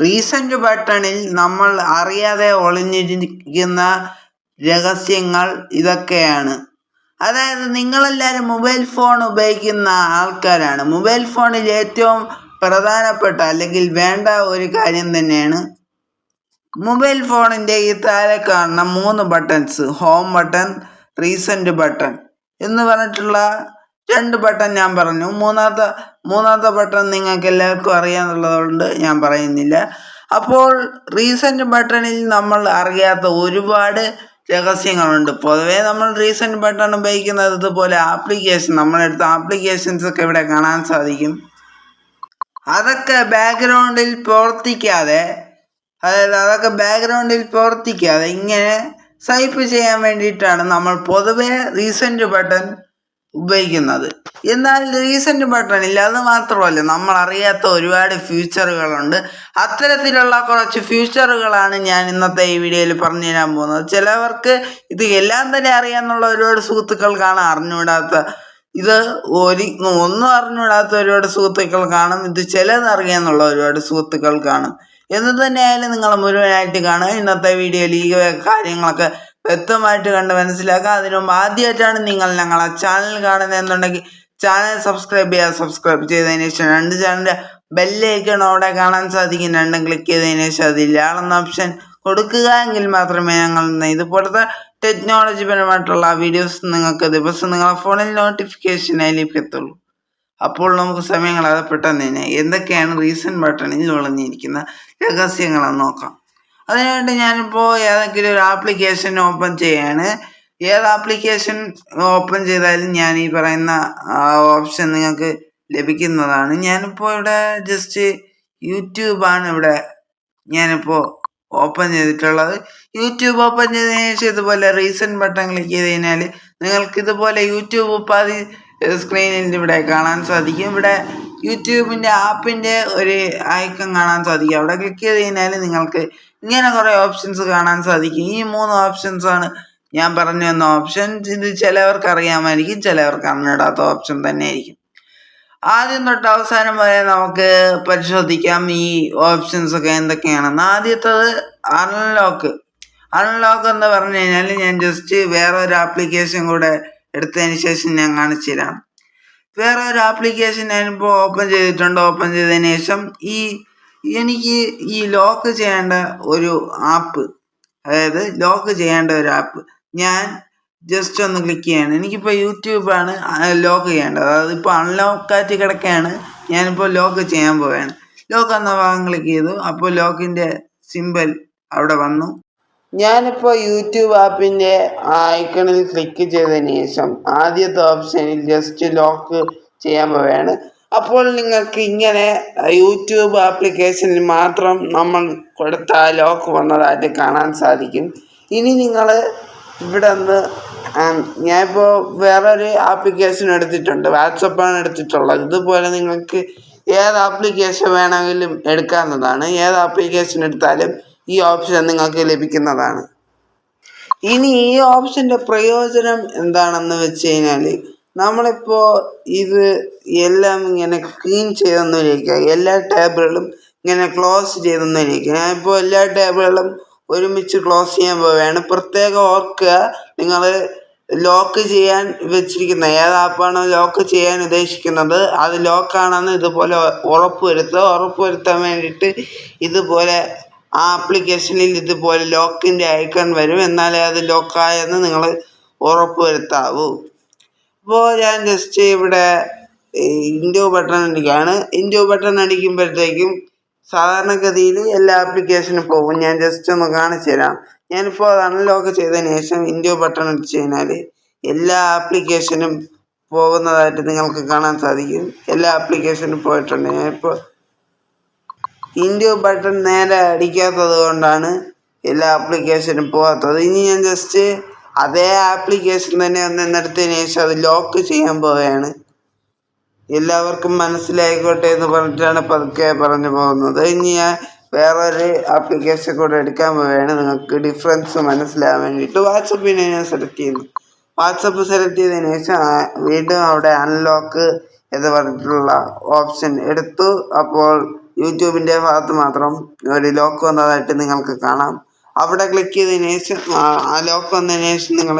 Recent ബട്ടണിൽ നമ്മൾ അറിയാതെ ഒളിഞ്ഞിരിക്കുന്ന രഹസ്യങ്ങൾ ഇതൊക്കെയാണ്. അതായത് നിങ്ങളെല്ലാവരും മൊബൈൽ ഫോൺ ഉപയോഗിക്കുന്ന ആൾക്കാരാണ്. മൊബൈൽ ഫോണിൽ ഏറ്റവും പ്രധാനപ്പെട്ട അല്ലെങ്കിൽ വേണ്ട ഒരു കാര്യം തന്നെയാണ് മൊബൈൽ ഫോണിൻ്റെ ഈ താഴെ കാണുന്ന 3 buttons, home button, recent button എന്ന് പറഞ്ഞിട്ടുള്ള 2 ബട്ടൺ ഞാൻ പറഞ്ഞു. മൂന്നാമത്തെ ബട്ടൺ നിങ്ങൾക്ക് എല്ലാവർക്കും അറിയാമെന്നുള്ളതുകൊണ്ട് ഞാൻ പറയുന്നില്ല. അപ്പോൾ റീസെന്റ് ബട്ടണിൽ നമ്മൾ അറിയാത്ത ഒരുപാട് രഹസ്യങ്ങളുണ്ട്. പൊതുവേ നമ്മൾ റീസെന്റ് ബട്ടൺ ഉപയോഗിക്കുന്നത് ഇതുപോലെ നമ്മളെടുത്ത ആപ്ലിക്കേഷൻസ് ഒക്കെ ഇവിടെ കാണാൻ സാധിക്കും. അതൊക്കെ ബാക്ക്ഗ്രൗണ്ടിൽ പ്രവർത്തിക്കാതെ ഇങ്ങനെ സ്വൈപ്പ് ചെയ്യാൻ വേണ്ടിയിട്ടാണ് നമ്മൾ പൊതുവെ റീസെന്റ് ബട്ടൺ ഉപയോഗിക്കുന്നത്. എന്നാൽ റീസെന്റ് ബട്ടണിൽ അത് മാത്രമല്ല, നമ്മൾ അറിയാത്ത ഒരുപാട് ഫ്യൂച്ചറുകളുണ്ട്. അത്തരത്തിലുള്ള കുറച്ച് ഫ്യൂച്ചറുകളാണ് ഞാൻ ഇന്നത്തെ ഈ വീഡിയോയിൽ പറഞ്ഞു തരാൻ പോകുന്നത്. ചിലവർക്ക് ഇത് എല്ലാം തന്നെ അറിയാമെന്നുള്ള ഒരുപാട് സുഹൃത്തുക്കൾ കാണാൻ അറിഞ്ഞുകൂടാത്ത, ഇത് ഒന്നും അറിഞ്ഞുകൂടാത്ത ഒരുപാട് സുഹൃത്തുക്കൾ കാണും. ഇത് ചിലതറിയാമെന്നുള്ള ഒരുപാട് സുഹൃത്തുക്കൾ കാണും. എന്ന് തന്നെയായാലും നിങ്ങൾ മുഴുവനായിട്ട് കാണുക. ഇന്നത്തെ വീഡിയോയിൽ ഈ കാര്യങ്ങളൊക്കെ വ്യക്തമായിട്ട് കണ്ട് മനസ്സിലാക്കുക. അതിനു മുമ്പ് ആദ്യമായിട്ടാണ് നിങ്ങൾ ഞങ്ങളെ ചാനൽ കാണുന്നതെന്നുണ്ടെങ്കിൽ ചാനൽ സബ്സ്ക്രൈബ് ചെയ്തതിന് ശേഷം 2 ചാനലിൻ്റെ ബെല്ലൈക്കൺ അവിടെ കാണാൻ സാധിക്കും. 2 ക്ലിക്ക് ചെയ്തതിന് ശേഷം അതിൽ ആളെന്ന ഓപ്ഷൻ കൊടുക്കുക. എങ്കിൽ മാത്രമേ ഞങ്ങൾ ഇതുപോലത്തെ ടെക്നോളജി പരമായിട്ടുള്ള വീഡിയോസ് നിങ്ങൾക്ക് ദിവസം നിങ്ങളുടെ ഫോണിൽ നോട്ടിഫിക്കേഷനായി ലഭിക്കത്തുള്ളൂ. അപ്പോൾ നമുക്ക് സമയം കളയാതെ പെട്ടെന്ന് തന്നെ എന്തൊക്കെയാണ് റീസെന്റ് ബട്ടണിൽ ഒളിഞ്ഞിരിക്കുന്ന രഹസ്യങ്ങളെന്ന് നോക്കാം. അതിനുവേണ്ടി ഞാനിപ്പോൾ ഏതെങ്കിലും ഒരു ആപ്ലിക്കേഷൻ ഓപ്പൺ ചെയ്യാണ്. ഏത് ആപ്ലിക്കേഷൻ ഓപ്പൺ ചെയ്താലും ഞാൻ ഈ പറയുന്ന ഓപ്ഷൻ നിങ്ങൾക്ക് ലഭിക്കുന്നതാണ്. ഞാനിപ്പോൾ ഇവിടെ ജസ്റ്റ് യൂട്യൂബാണ് ഇവിടെ ഞാനിപ്പോൾ ഓപ്പൺ ചെയ്തിട്ടുള്ളത്. യൂട്യൂബ് ഓപ്പൺ ചെയ്തതിന് ശേഷം ഇതുപോലെ റീസെന്റ് ബട്ടൺ ക്ലിക്ക് ചെയ്ത് കഴിഞ്ഞാൽ നിങ്ങൾക്ക് ഇതുപോലെ യൂട്യൂബ് സ്ക്രീനിൽ ഇവിടെ കാണാൻ സാധിക്കും. ഇവിടെ യൂട്യൂബിൻ്റെ ആപ്പിൻ്റെ ഒരു ഐക്കൺ കാണാൻ സാധിക്കും. അവിടെ ക്ലിക്ക് ചെയ്ത് കഴിഞ്ഞാൽ നിങ്ങൾക്ക് ഇങ്ങനെ കുറേ ഓപ്ഷൻസ് കാണാൻ സാധിക്കും. ഈ 3 ഓപ്ഷൻസാണ് ഞാൻ പറഞ്ഞു തന്ന ഓപ്ഷൻ. ഇത് ചിലവർക്ക് അറിയാമായിരിക്കും, ചിലവർക്ക് അറിഞ്ഞിടാത്ത ഓപ്ഷൻ തന്നെ ആയിരിക്കും. ആദ്യം തൊട്ട് അവസാനം വരെ നമുക്ക് പരിശോധിക്കാം ഈ ഓപ്ഷൻസ് ഒക്കെ എന്തൊക്കെയാണെന്ന്. ആദ്യത്തേത് അൺലോക്ക് എന്ന് പറഞ്ഞു കഴിഞ്ഞാൽ ഞാൻ ജസ്റ്റ് വേറെ ഒരു ആപ്ലിക്കേഷൻ കൂടെ എടുത്തതിന് ശേഷം ഞാൻ കാണിച്ചു തരാം. വേറെ ഒരു ആപ്ലിക്കേഷൻ ഞാനിപ്പോൾ ഓപ്പൺ ചെയ്തിട്ടുണ്ട്. ഓപ്പൺ ചെയ്തതിന് ശേഷം എനിക്ക് ഈ ലോക്ക് ചെയ്യേണ്ട ഒരു ആപ്പ്, ഞാൻ ജസ്റ്റ് ഒന്ന് ക്ലിക്ക് ചെയ്യാണ്. എനിക്കിപ്പോൾ യൂട്യൂബാണ് ലോക്ക് ചെയ്യേണ്ടത്. അതായത് ഇപ്പോൾ അൺലോക്കായിട്ട് കിടക്കുകയാണ്. ഞാനിപ്പോൾ ലോക്ക് ചെയ്യാൻ പോവുകയാണ്. ലോക്ക് എന്ന ഭാഗം ക്ലിക്ക് ചെയ്തു. അപ്പോൾ ലോക്കിൻ്റെ സിമ്പൽ അവിടെ വന്നു. ഞാനിപ്പോൾ യൂട്യൂബ് ആപ്പിൻ്റെ ഐക്കണിൽ ക്ലിക്ക് ചെയ്തതിന് ശേഷം ആദ്യത്തെ ഓപ്ഷനിൽ ജസ്റ്റ് ലോക്ക് ചെയ്യാൻ പോവുകയാണ്. അപ്പോൾ നിങ്ങൾക്ക് ഇങ്ങനെ യൂട്യൂബ് ആപ്ലിക്കേഷനിൽ മാത്രം നമ്മൾ കൊടുത്ത ലോക്ക് വന്നതായിട്ട് കാണാൻ സാധിക്കും. ഇനി നിങ്ങൾ ഇവിടെ നിന്ന് ഞാനിപ്പോൾ വേറൊരു ആപ്ലിക്കേഷൻ എടുത്തിട്ടുണ്ട്, വാട്സപ്പാണ് എടുത്തിട്ടുള്ളത്. ഇതുപോലെ നിങ്ങൾക്ക് ഏത് ആപ്ലിക്കേഷൻ വേണമെങ്കിലും എടുക്കാവുന്നതാണ്. ഏത് ആപ്ലിക്കേഷൻ എടുത്താലും ഈ ഓപ്ഷൻ നിങ്ങൾക്ക് ലഭിക്കുന്നതാണ്. ഇനി ഈ ഓപ്ഷൻ്റെ പ്രയോജനം എന്താണെന്ന് വെച്ച് കഴിഞ്ഞാൽ, നമ്മളിപ്പോൾ ഇത് എല്ലാം ഇങ്ങനെ ക്ലീൻ ചെയ്തെന്നിരിക്കുക, എല്ലാ ടേബിളുകളും ഇങ്ങനെ ക്ലോസ് ചെയ്തെന്നിരിക്കുക. ഞാനിപ്പോൾ എല്ലാ ടേബിളുകളും ഒരുമിച്ച് ക്ലോസ് ചെയ്യാൻ പോവുകയാണ്. പ്രത്യേകം ഓർക്കുക, നിങ്ങൾ ലോക്ക് ചെയ്യാൻ വെച്ചിരിക്കുന്ന ഏത് ആപ്പാണോ ലോക്ക് ചെയ്യാൻ ഉദ്ദേശിക്കുന്നത് അത് ലോക്കാണെന്ന് ഇതുപോലെ ഉറപ്പുവരുത്താൻ വേണ്ടിയിട്ട് ഇതുപോലെ ആ ആപ്ലിക്കേഷനിൽ ഇതുപോലെ ലോക്കിൻ്റെ ഐക്കൺ വരും. എന്നാലേ അത് ലോക്കായെന്ന് നിങ്ങൾ ഉറപ്പുവരുത്താവൂ. അപ്പോൾ ഞാൻ ജസ്റ്റ് ഇവിടെ ഇൻഡോ ബട്ടൺ അടിക്കുകയാണ്. ഇൻഡോ ബട്ടൺ അടിക്കുമ്പോഴത്തേക്കും സാധാരണഗതിയിൽ എല്ലാ ആപ്ലിക്കേഷനും പോകും. ഞാൻ ജസ്റ്റ് ഒന്ന് കാണിച്ചു തരാം. ഞാനിപ്പോൾ അത് അൺലോക്ക് ചെയ്തതിന് ശേഷം ഇൻഡോ ബട്ടൺ അടിച്ചു കഴിഞ്ഞാൽ എല്ലാ ആപ്ലിക്കേഷനും പോകുന്നതായിട്ട് നിങ്ങൾക്ക് കാണാൻ സാധിക്കും. എല്ലാ ആപ്ലിക്കേഷനും പോയിട്ടുണ്ട്. ഞാനിപ്പോൾ ഇൻഡോ ബട്ടൺ നേരെ അടിക്കാത്തത് കൊണ്ടാണ് എല്ലാ ആപ്ലിക്കേഷനും പോകാത്തത്. ഇനി ഞാൻ ജസ്റ്റ് അതേ ആപ്ലിക്കേഷൻ തന്നെ എടുത്തതിന് ശേഷം അത് ലോക്ക് ചെയ്യാൻ പോവുകയാണ്. എല്ലാവർക്കും മനസ്സിലായിക്കോട്ടെ എന്ന് പറഞ്ഞിട്ടാണ് പതുക്കെ പറഞ്ഞു പോകുന്നത്. ഇനി ഞാൻ വേറൊരു ആപ്ലിക്കേഷൻ കൂടെ എടുക്കാൻ പോവുകയാണ്. നിങ്ങൾക്ക് ഡിഫറൻസ് മനസ്സിലാകാൻ വേണ്ടിയിട്ട് വാട്സപ്പിനെ ഞാൻ സെലക്ട് ചെയ്യുന്നു. വാട്സപ്പ് സെലക്ട് ചെയ്തതിന് ശേഷം വീണ്ടും അവിടെ അൺലോക്ക് എന്ന് പറഞ്ഞിട്ടുള്ള ഓപ്ഷൻ എടുത്തു. അപ്പോൾ യൂട്യൂബിൻ്റെ ഭാഗത്ത് മാത്രം ഒരു ലോക്ക് വന്നതായിട്ട് നിങ്ങൾക്ക് കാണാം. അവിടെ ക്ലിക്ക് ചെയ്തതിന് ശേഷം ആ ലോക്ക് വന്നതിന് ശേഷം നിങ്ങൾ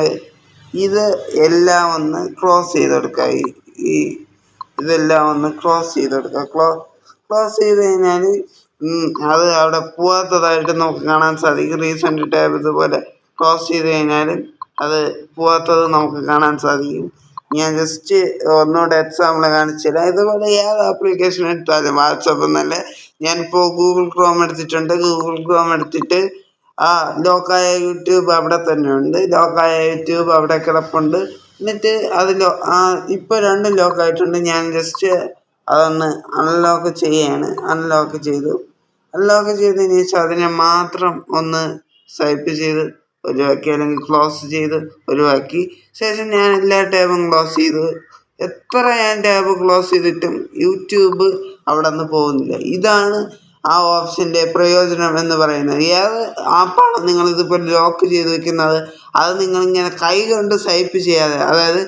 ഇത് എല്ലാം ഒന്ന് ക്ലോസ് ചെയ്തെടുക്കുക. ഈ ഇതെല്ലാം ഒന്ന് ക്ലോസ് ചെയ്തെടുക്കുക. ക്ലോസ് ചെയ്ത് കഴിഞ്ഞാൽ അത് അവിടെ പോവാത്തതായിട്ട് നമുക്ക് കാണാൻ സാധിക്കും. റീസെൻ്റ് ടാബ് ഇതുപോലെ ക്ലോസ് ചെയ്ത് കഴിഞ്ഞാൽ അത് പോവാത്തത് നമുക്ക് കാണാൻ സാധിക്കും. ഞാൻ ജസ്റ്റ് ഒന്നുകൂടെ എക്സാമ്പിൾ കാണിച്ചു തരാം. ഇതുപോലെ ഏത് ആപ്ലിക്കേഷൻ എടുത്താലും വാട്സപ്പ് എന്നല്ല, ഞാനിപ്പോൾ ഗൂഗിൾ ക്രോം എടുത്തിട്ടുണ്ട്. ഗൂഗിൾ ക്രോം എടുത്തിട്ട് ലോക്കായ യൂട്യൂബ് അവിടെ തന്നെ ഉണ്ട്. ലോക്കായ യൂട്യൂബ് അവിടെ കിടപ്പുണ്ട്. എന്നിട്ട് ഇപ്പോൾ രണ്ടും ലോക്കായിട്ടുണ്ട്. ഞാൻ ജസ്റ്റ് അതൊന്ന് അൺലോക്ക് ചെയ്യാണ്. അൺലോക്ക് ചെയ്തതിന് ശേഷം അതിനെ മാത്രം ഒന്ന് സ്വൈപ്പ് ചെയ്ത് ഒഴിവാക്കി, അല്ലെങ്കിൽ ക്ലോസ് ചെയ്ത് ഒഴിവാക്കി ശേഷം ഞാൻ എല്ലാ ടാബും ക്ലോസ് ചെയ്തു. എത്ര ഞാൻ ടാബ് ക്ലോസ് ചെയ്തിട്ടും യൂട്യൂബ് അവിടെ നിന്ന് പോകുന്നില്ല. ഇതാണ് ആ ഓപ്ഷൻ്റെ പ്രയോജനം എന്ന് പറയുന്നത്. ഏത് ആപ്പാണ് നിങ്ങളിതിപ്പോൾ ലോക്ക് ചെയ്ത് വെക്കുന്നത്, അത് നിങ്ങളിങ്ങനെ കൈ കൊണ്ട് സ്വൈപ്പ് ചെയ്യാതെ, അതായത്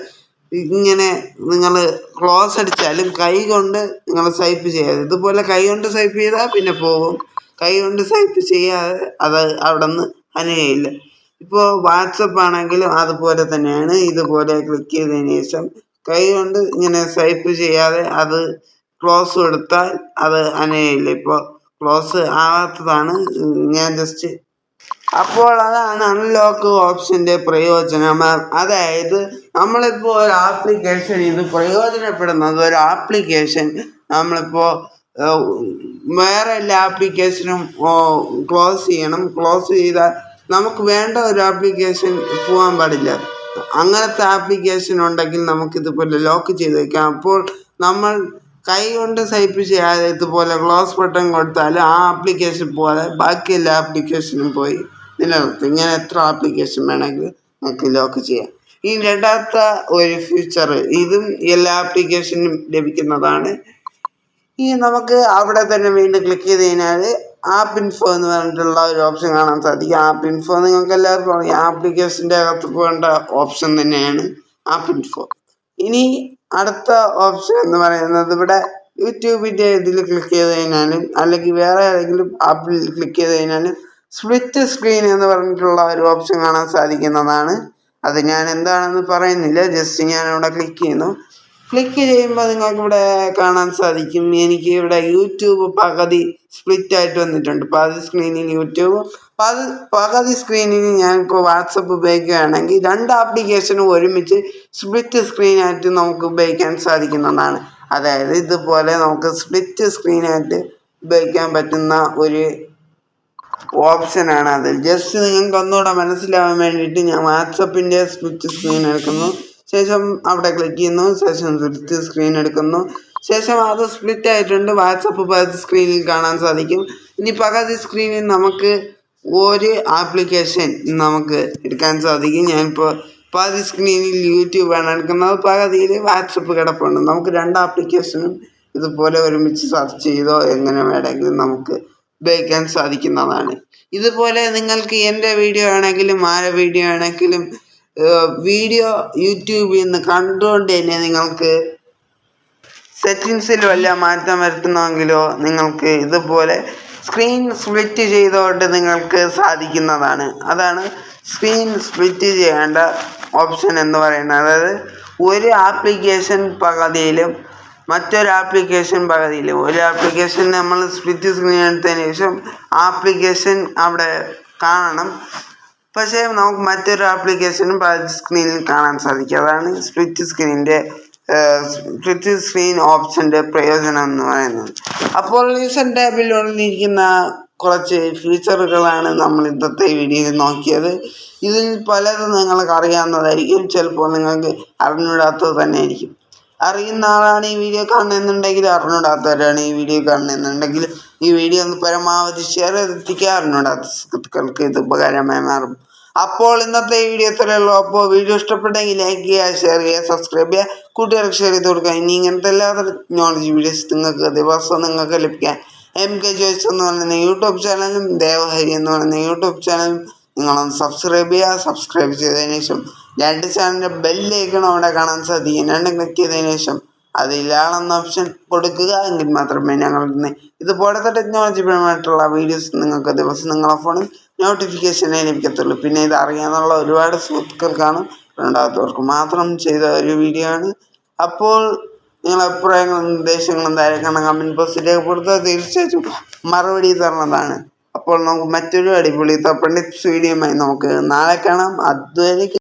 ഇങ്ങനെ നിങ്ങൾ ക്ലോസ് അടിച്ചാലും കൈ കൊണ്ട് നിങ്ങൾ സ്വൈപ്പ് ചെയ്യാതെ, ഇതുപോലെ കൈ കൊണ്ട് സ്വൈപ്പ് ചെയ്താൽ പിന്നെ പോകും. കൈ കൊണ്ട് സ്വൈപ്പ് ചെയ്യാതെ അത് അവിടെ നിന്ന് അനങ്ങയില്ല. ഇപ്പോൾ വാട്സപ്പ് ആണെങ്കിലും അതുപോലെ തന്നെയാണ്. ഇതുപോലെ ക്ലിക്ക് ചെയ്തതിന് ശേഷം കൈ കൊണ്ട് ഇങ്ങനെ സ്വൈപ്പ് ചെയ്യാതെ അത് ക്ലോസ് കൊടുത്താൽ അത് അനങ്ങയില്ല. ഇപ്പോൾ ക്ലോസ് ആവാത്തതാണ്. ഞാൻ ജസ്റ്റ് അപ്പോൾ അതാണ് അൺലോക്ക് ഓപ്ഷൻ്റെ പ്രയോജനം. അതായത് നമ്മളിപ്പോൾ ഒരു ആപ്ലിക്കേഷൻ ഇത് പ്രയോജനപ്പെടുന്നത്, ഒരു ആപ്ലിക്കേഷൻ നമ്മളിപ്പോൾ വേറെ എല്ലാ ആപ്ലിക്കേഷനും ക്ലോസ് ചെയ്യണം. ക്ലോസ് ചെയ്താൽ നമുക്ക് വേണ്ട ഒരു ആപ്ലിക്കേഷൻ പോകാൻ പാടില്ല. അങ്ങനത്തെ ആപ്ലിക്കേഷൻ ഉണ്ടെങ്കിൽ നമുക്കിതുപോലെ ലോക്ക് ചെയ്ത് വയ്ക്കാം. അപ്പോൾ നമ്മൾ കൈ കൊണ്ട് സ്വൈപ്പ് ചെയ്യാതെ ഇതുപോലെ ക്ലോസ് ബട്ടൺ കൊടുത്താൽ ആ ആപ്ലിക്കേഷൻ പോകാതെ ബാക്കി എല്ലാ ആപ്ലിക്കേഷനും പോയി നിലനിർത്തും. ഇങ്ങനെ എത്ര ആപ്ലിക്കേഷൻ വേണമെങ്കിലും നമുക്ക് ലോക്ക് ചെയ്യാം. ഈ രണ്ടാമത്തെ ഒരു ഫീച്ചർ, ഇതും എല്ലാ ആപ്ലിക്കേഷനും ലഭിക്കുന്നതാണ്. ഈ നമുക്ക് അവിടെ തന്നെ വീണ്ടും ക്ലിക്ക് ചെയ്ത് കഴിഞ്ഞാൽ ആപ്പ് ഇൻഫോ എന്ന് പറഞ്ഞിട്ടുള്ള ഒരു ഓപ്ഷൻ കാണാൻ സാധിക്കും. ആപ്പ് ഇൻഫോ നിങ്ങൾക്ക് എല്ലാവർക്കും അറിയാം, ആപ്ലിക്കേഷൻ്റെ അകത്ത് പോകേണ്ട ഓപ്ഷൻ തന്നെയാണ് ആപ്പ് ഇൻഫോ. ഇനി അടുത്ത ഓപ്ഷൻ എന്ന് പറയുന്നത്, ഇവിടെ യൂട്യൂബിൻ്റെ ഇതിൽ ക്ലിക്ക് ചെയ്ത് കഴിഞ്ഞാലും അല്ലെങ്കിൽ വേറെ ഏതെങ്കിലും ആപ്പിൽ ക്ലിക്ക് ചെയ്ത് കഴിഞ്ഞാലും സ്പ്ലിറ്റ് സ്ക്രീൻ എന്ന് പറഞ്ഞിട്ടുള്ള ഒരു ഓപ്ഷൻ കാണാൻ സാധിക്കുന്നതാണ്. അത് ഞാൻ എന്താണെന്ന് പറയുന്നില്ല, ജസ്റ്റ് ഞാനിവിടെ ക്ലിക്ക് ചെയ്യുന്നു. ക്ലിക്ക് ചെയ്യുമ്പോൾ നിങ്ങൾക്കിവിടെ കാണാൻ സാധിക്കും, എനിക്ക് ഇവിടെ യൂട്യൂബ് പകുതി സ്പ്ലിറ്റ് ആയിട്ട് വന്നിട്ടുണ്ട്. പകുതി സ്ക്രീനിൽ യൂട്യൂബ്, പകുതി സ്ക്രീനിൽ ഞാനിപ്പോൾ വാട്സപ്പ് ഉപയോഗിക്കുകയാണെങ്കിൽ രണ്ട് ആപ്ലിക്കേഷനും ഒരുമിച്ച് സ്പ്ലിറ്റ് സ്ക്രീനായിട്ട് നമുക്ക് ഉപയോഗിക്കാൻ സാധിക്കുന്നതാണ്. അതായത് ഇതുപോലെ നമുക്ക് സ്പ്ലിറ്റ് സ്ക്രീനായിട്ട് ഉപയോഗിക്കാൻ പറ്റുന്ന ഒരു ഓപ്ഷനാണ് അത്. ജസ്റ്റ് നിങ്ങൾക്ക് ഒന്നുകൂടെ മനസ്സിലാവാൻ വേണ്ടിയിട്ട് ഞാൻ വാട്സപ്പിൻ്റെ സ്പ്ലിറ്റ് സ്ക്രീൻ എടുക്കുന്നു. ശേഷം അവിടെ ക്ലിക്ക് ചെയ്യുന്നു. ശേഷം സ്പ്ലിറ്റ് സ്ക്രീൻ എടുക്കുന്നു. ശേഷം അത് സ്പ്ലിറ്റ് ആയിട്ടുണ്ട്. വാട്സപ്പ് പകുതി സ്ക്രീനിൽ കാണാൻ സാധിക്കും. ഇനി പകുതി സ്ക്രീനിൽ നമുക്ക് ഒരു ആപ്ലിക്കേഷൻ നമുക്ക് എടുക്കാൻ സാധിക്കും. ഞാനിപ്പോൾ പകുതി സ്ക്രീനിൽ യൂട്യൂബാണ് എടുക്കുന്നത്, പകുതിയിൽ വാട്സപ്പ് കിടപ്പുണ്ട്. നമുക്ക് രണ്ട് ആപ്ലിക്കേഷനും ഇതുപോലെ ഒരുമിച്ച് സെർച്ച് ചെയ്തോ എങ്ങനെ വേണമെങ്കിലും നമുക്ക് ഉപയോഗിക്കാൻ സാധിക്കുന്നതാണ്. ഇതുപോലെ നിങ്ങൾക്ക് എൻ്റെ വീഡിയോ ആണെങ്കിലും ആരുടെ വീഡിയോ ആണെങ്കിലും വീഡിയോ യൂട്യൂബിൽ നിന്ന് കണ്ടുകൊണ്ട് തന്നെ നിങ്ങൾക്ക് സെറ്റിങ്സിൽ വല്ല മാറ്റം വരുത്തണമെങ്കിലോ നിങ്ങൾക്ക് ഇതുപോലെ സ്ക്രീൻ സ്പ്ലിറ്റ് ചെയ്തുകൊണ്ട് നിങ്ങൾക്ക് സാധിക്കുന്നതാണ്. അതാണ് സ്ക്രീൻ സ്പ്ലിറ്റ് ചെയ്യേണ്ട ഓപ്ഷൻ എന്ന് പറയുന്നത്. അതായത് ഒരു ആപ്ലിക്കേഷൻ പകുതിയിലും മറ്റൊരു ആപ്ലിക്കേഷൻ പകുതിയിലും, ഒരു ആപ്ലിക്കേഷൻ നമ്മൾ സ്പ്ലിറ്റ് സ്ക്രീൻ എടുത്തതിന് ശേഷം ആപ്ലിക്കേഷൻ അവിടെ കാണണം, പക്ഷേ നമുക്ക് മറ്റൊരു ആപ്ലിക്കേഷനും പകുതി സ്ക്രീനിൽ കാണാൻ സാധിക്കും. അതാണ് സ്പ്ലിറ്റ് സ്ക്രീൻ ഓപ്ഷൻ്റെ പ്രയോജനം എന്ന് പറയുന്നത്. അപ്പോൾ റീസെൻ്റ് ടാബിൽ ഉള്ളിരിക്കുന്ന കുറച്ച് ഫീച്ചറുകളാണ് നമ്മൾ ഇന്നത്തെ വീഡിയോയിൽ നോക്കിയത്. ഇതിൽ പലതും നിങ്ങൾക്ക് അറിയാവുന്നതായിരിക്കും, ചിലപ്പോൾ നിങ്ങൾക്ക് അറിഞ്ഞൂടാത്തത് തന്നെ ആയിരിക്കും. അറിയുന്ന ആളാണ് ഈ വീഡിയോ കാണുന്നുണ്ടെങ്കിൽ, അറിഞ്ഞൂടാത്തവരാണ് ഈ വീഡിയോ കാണുന്നുണ്ടെങ്കിൽ ഈ വീഡിയോ ഒന്ന് പരമാവധി ഷെയർ ചെയ്തെത്തിക്കുക. അറിഞ്ഞൂടാത്ത സുഹൃത്തുക്കൾക്ക് ഇത് ഉപകാരമായി മാറും. അപ്പോൾ ഇന്നത്തെ വീഡിയോ ഇത്രയേ ഉള്ളൂ. അപ്പോൾ വീഡിയോ ഇഷ്ടപ്പെട്ടെങ്കിൽ ലൈക്ക് ചെയ്യുക, ഷെയർ ചെയ്യുക, സബ്സ്ക്രൈബ് ചെയ്യുക, കൂട്ടുകാർക്ക് ഷെയർ ചെയ്ത് കൊടുക്കുക. ഇനി ഇങ്ങനത്തെ എല്ലാ ടെക്നോളജി വീഡിയോസ് നിങ്ങൾക്ക് ലഭിക്കാൻ MK ജോയ്സ് എന്ന് പറയുന്ന യൂട്യൂബ് ചാനലും ദേവഹരി എന്ന് പറയുന്ന യൂട്യൂബ് ചാനലും നിങ്ങളൊന്ന് സബ്സ്ക്രൈബ് ചെയ്യുക. സബ്സ്ക്രൈബ് ചെയ്തതിന് ശേഷം രണ്ട് ചാനലിൻ്റെ ബെല്ലൈക്കണം അവിടെ കാണാൻ സാധിക്കും. രണ്ടും ക്ലിക്ക് ചെയ്തതിന് ശേഷം അതിലാണെന്ന ഓപ്ഷൻ കൊടുക്കുക. എങ്കിൽ മാത്രമേ ഞങ്ങൾ ഇതുപോലത്തെ ടെക്നോളജിപരമായിട്ടുള്ള വീഡിയോസ് നിങ്ങൾക്ക് ദിവസം നിങ്ങളുടെ ഫോണിൽ നോട്ടിഫിക്കേഷനെ ലഭിക്കത്തുള്ളൂ. പിന്നെ ഇത് അറിയാനുള്ള ഒരുപാട് സുഹൃത്തുക്കൾ കാണും. രണ്ടാമത്തവർക്ക് മാത്രം ചെയ്ത ഒരു വീഡിയോ ആണ്. അപ്പോൾ നിങ്ങളുടെ അഭിപ്രായങ്ങളും നിർദ്ദേശങ്ങളും താഴെ കാണാൻ കമൻറ്റ് ബോക്സിൽ രേഖപ്പെടുത്തുക. തീർച്ചയായിട്ടും മറുപടി തരുന്നതാണ്. അപ്പോൾ നമുക്ക് മറ്റൊരു അടിപൊളി ടിപ്സ് വീഡിയോയുമായി നമുക്ക് നാളെ കാണാം. അതുവരെ